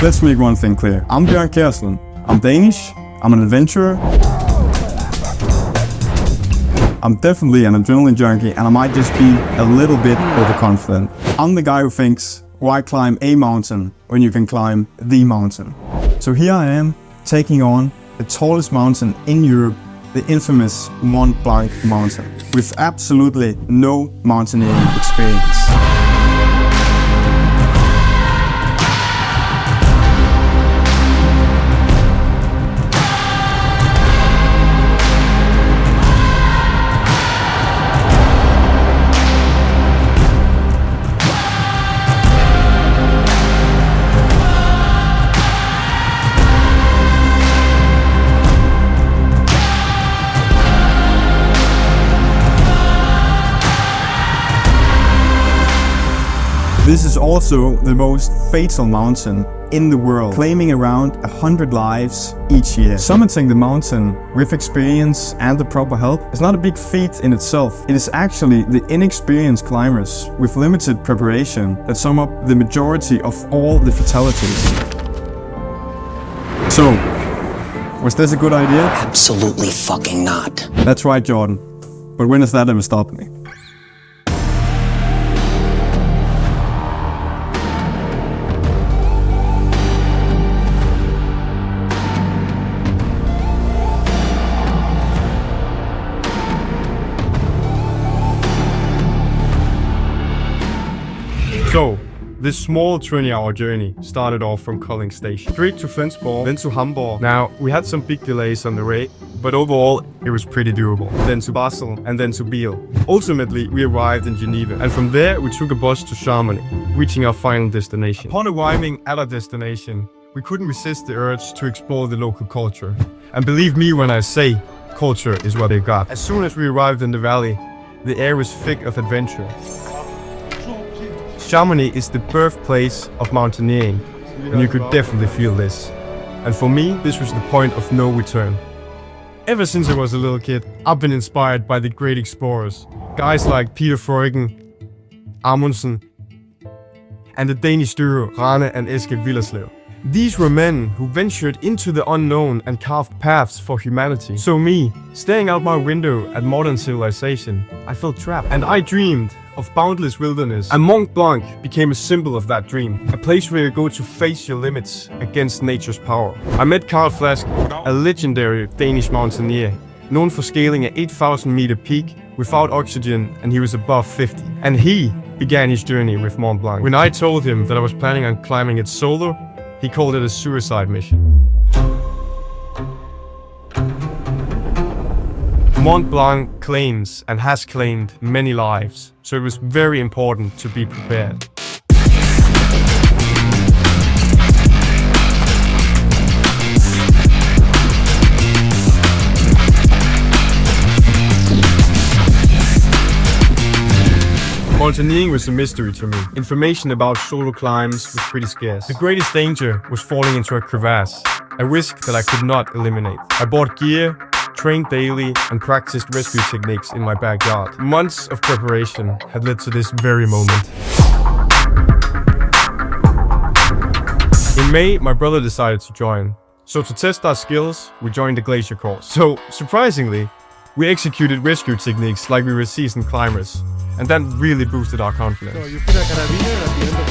Let's make one thing clear. I'm Bjørn Kærslund. I'm Danish. I'm an adventurer. I'm definitely an adrenaline junkie, and I might just be a little bit overconfident. I'm the guy who thinks, why climb a mountain when you can climb the mountain? So here I am, taking on the tallest mountain in Europe, the infamous Mont Blanc mountain, with absolutely no mountaineering experience. This is also the most fatal mountain in the world, claiming around 100 lives each year. Summiting the mountain with experience and the proper help is not a big feat in itself. It is actually the inexperienced climbers with limited preparation that sum up the majority of all the fatalities. So, was this a good idea? Absolutely fucking not. That's right, Jordan. But when has that ever stopped me? So, this small 20-hour journey started off from Kolding Station, straight to Flensborg, then to Hamburg. Now, we had some big delays on the way, but overall, it was pretty doable. Then to Basel, and then to Biel. Ultimately, we arrived in Geneva, and from there, we took a bus to Chamonix, reaching our final destination. Upon arriving at our destination, we couldn't resist the urge to explore the local culture. And believe me when I say, culture is what they got. As soon as we arrived in the valley, the air was thick of adventure. Chamonix is the birthplace of mountaineering, and you could definitely feel this. And for me, this was the point of no return. Ever since I was a little kid, I've been inspired by the great explorers, guys like Peter Freuchen, Amundsen, and the Danish duo Rane and Eske Willerslev. These were men who ventured into the unknown and carved paths for humanity. So me, staring out my window at modern civilization, I felt trapped. And I dreamed of boundless wilderness. And Mont Blanc became a symbol of that dream. A place where you go to face your limits against nature's power. I met Carl Flask, a legendary Danish mountaineer, known for scaling an 8,000-meter peak without oxygen, and he was above 50. And he began his journey with Mont Blanc. When I told him that I was planning on climbing it solo, he called it a suicide mission. Mont Blanc claims and has claimed many lives, so it was very important to be prepared. Mountaineering was a mystery to me. Information about solo climbs was pretty scarce. The greatest danger was falling into a crevasse, a risk that I could not eliminate. I bought gear, trained daily, and practiced rescue techniques in my backyard. Months of preparation had led to this very moment. In May, my brother decided to join. So to test our skills, we joined the glacier course. So, surprisingly, we executed rescue techniques like we were seasoned climbers. And that really boosted our confidence. So you put a carabiner at the end of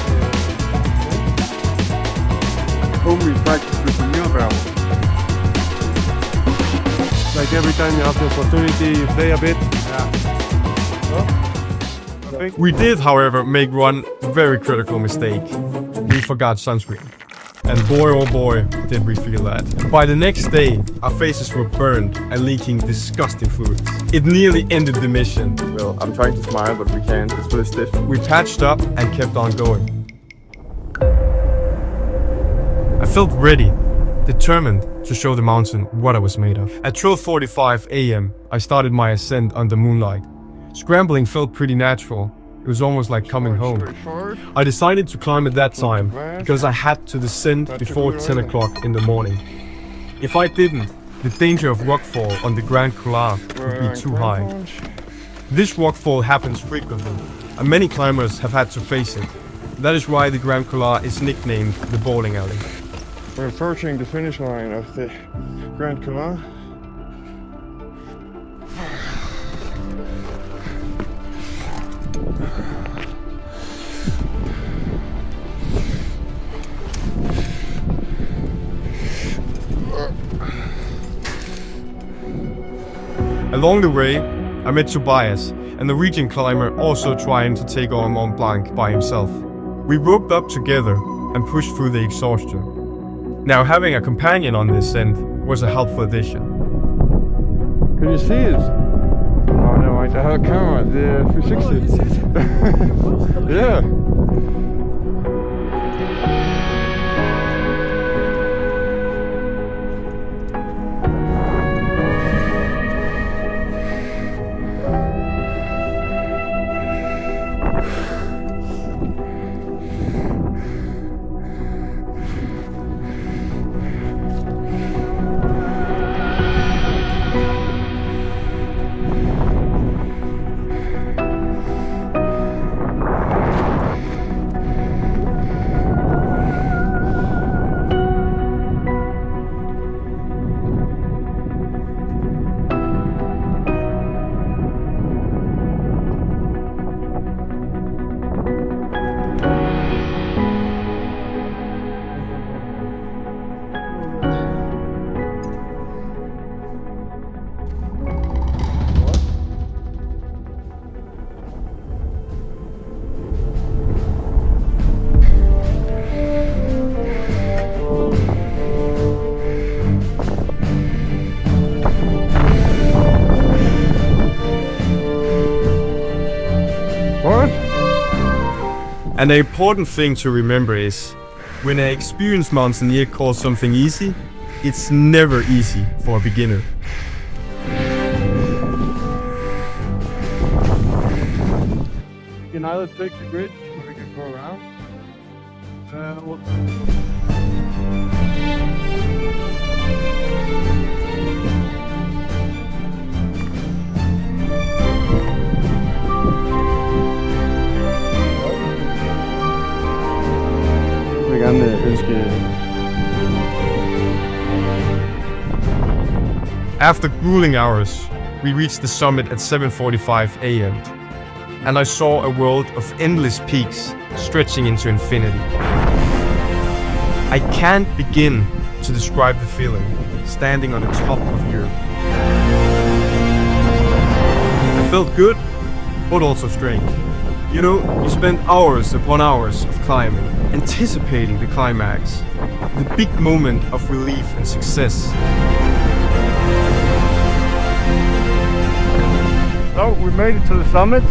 the home we practice with the wheelbarrow. Like every time you have the opportunity, you play a bit. Yeah. We did, however, make one very critical mistake. We forgot sunscreen. And boy oh boy, did we feel that. By the next day, our faces were burned and leaking disgusting fluids. It nearly ended the mission. Well, I'm trying to smile, but we can't. It's really stiff. We patched up and kept on going. I felt ready, determined to show the mountain what I was made of. At 12:45 a.m., I started my ascent under moonlight. Scrambling felt pretty natural. It was almost like coming home. I decided to climb at that time because I had to descend before 10 o'clock in the morning. If I didn't, the danger of rockfall on the Gran Paradizo would be too high. This rockfall happens frequently, and many climbers have had to face it. That is why the Gran Paradizo is nicknamed the bowling alley. We're approaching the finish line of the Gran Paradizo. Along the way, I met Tobias, a Norwegian climber also trying to take on Mont Blanc by himself. We roped up together and pushed through the exhaustion. Now having a companion on this end was a helpful addition. Can you see it? Oh no, I have a camera, the 360. Yeah. And the important thing to remember is, when an experienced mountaineer calls something easy, it's never easy for a beginner. You can either take the bridge or we can go around. After grueling hours, we reached the summit at 7:45 a.m. and I saw a world of endless peaks stretching into infinity. I can't begin to describe the feeling standing on the top of Europe. It felt good, but also strange. You know, you spend hours upon hours of climbing, anticipating the climax, the big moment of relief and success. So we made it to the summit.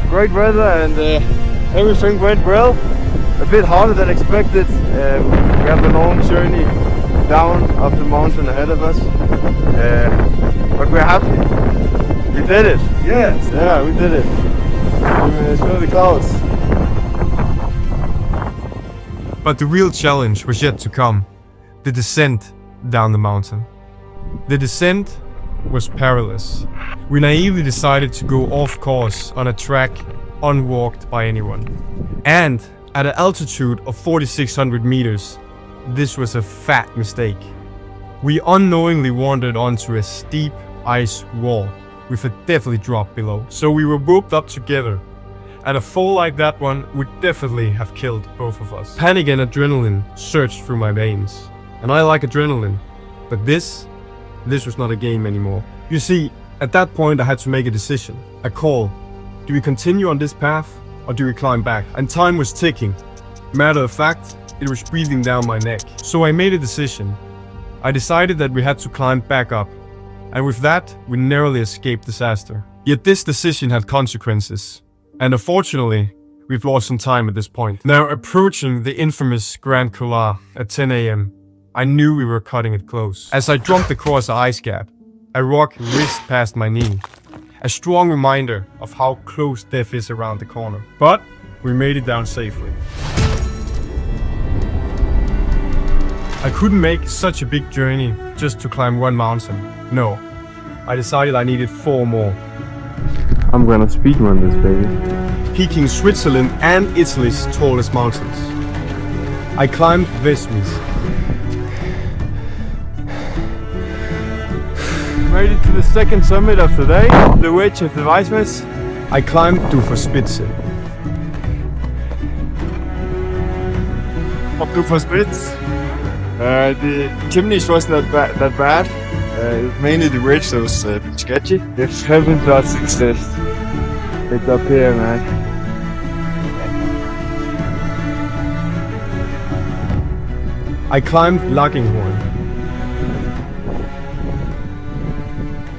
Great weather and everything went well. A bit harder than expected. We have a long journey down up the mountain ahead of us. But we're happy. We did it. Yes. Yeah, we did it. We saw the clouds. But the real challenge was yet to come. The descent down the mountain. The descent was perilous. We naively decided to go off course on a track unwalked by anyone. And at an altitude of 4,600 meters, this was a fat mistake. We unknowingly wandered onto a steep ice wall with a deadly drop below. So we were roped up together, and a fall like that one would definitely have killed both of us. Panic and adrenaline surged through my veins. And I like adrenaline, but this was not a game anymore. You see, at that point I had to make a decision, a call. Do we continue on this path, or do we climb back? And time was ticking. Matter of fact, it was breathing down my neck. So I made a decision. I decided that we had to climb back up. And with that, we narrowly escaped disaster. Yet this decision had consequences. And unfortunately, we've lost some time at this point. Now approaching the infamous Gran Paradizo at 10 a.m., I knew we were cutting it close. As I jumped across the ice gap, a rock whizzed past my knee. A strong reminder of how close death is around the corner. But we made it down safely. I couldn't make such a big journey just to climb one mountain. No, I decided I needed 4 more. I'm gonna speedrun this, baby. Peaking Switzerland and Italy's tallest mountains. I climbed Weismiss, made it to the second summit of the day, the ridge of the Weismiss. I climbed Zugspitze. Up to Zugspitze. The chimneys wasn't that bad. It was mainly the ridge that was sketchy. If heaven does exist, it's up here, man. I climbed Lagginghorn.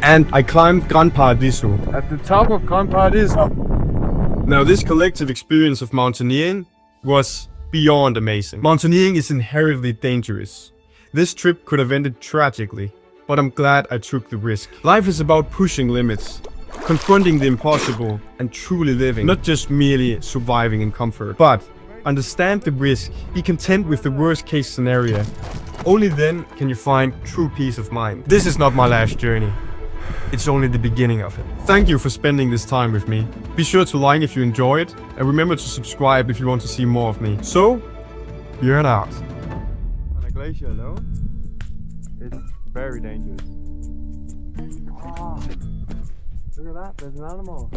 And I climbed Gran Paradizo. At the top of Gran Paradizo. Now this collective experience of mountaineering was beyond amazing. Mountaineering is inherently dangerous. This trip could have ended tragically, but I'm glad I took the risk. Life is about pushing limits, confronting the impossible, and truly living, not just merely surviving in comfort. But understand the risk, be content with the worst case scenario. Only then can you find true peace of mind. This is not my last journey. It's only the beginning of it. Thank you for spending this time with me. Be sure to like if you enjoy it, and remember to subscribe if you want to see more of me. So, Bjørn out. On a glacier alone, it's very dangerous. Oh, look at that, there's an animal.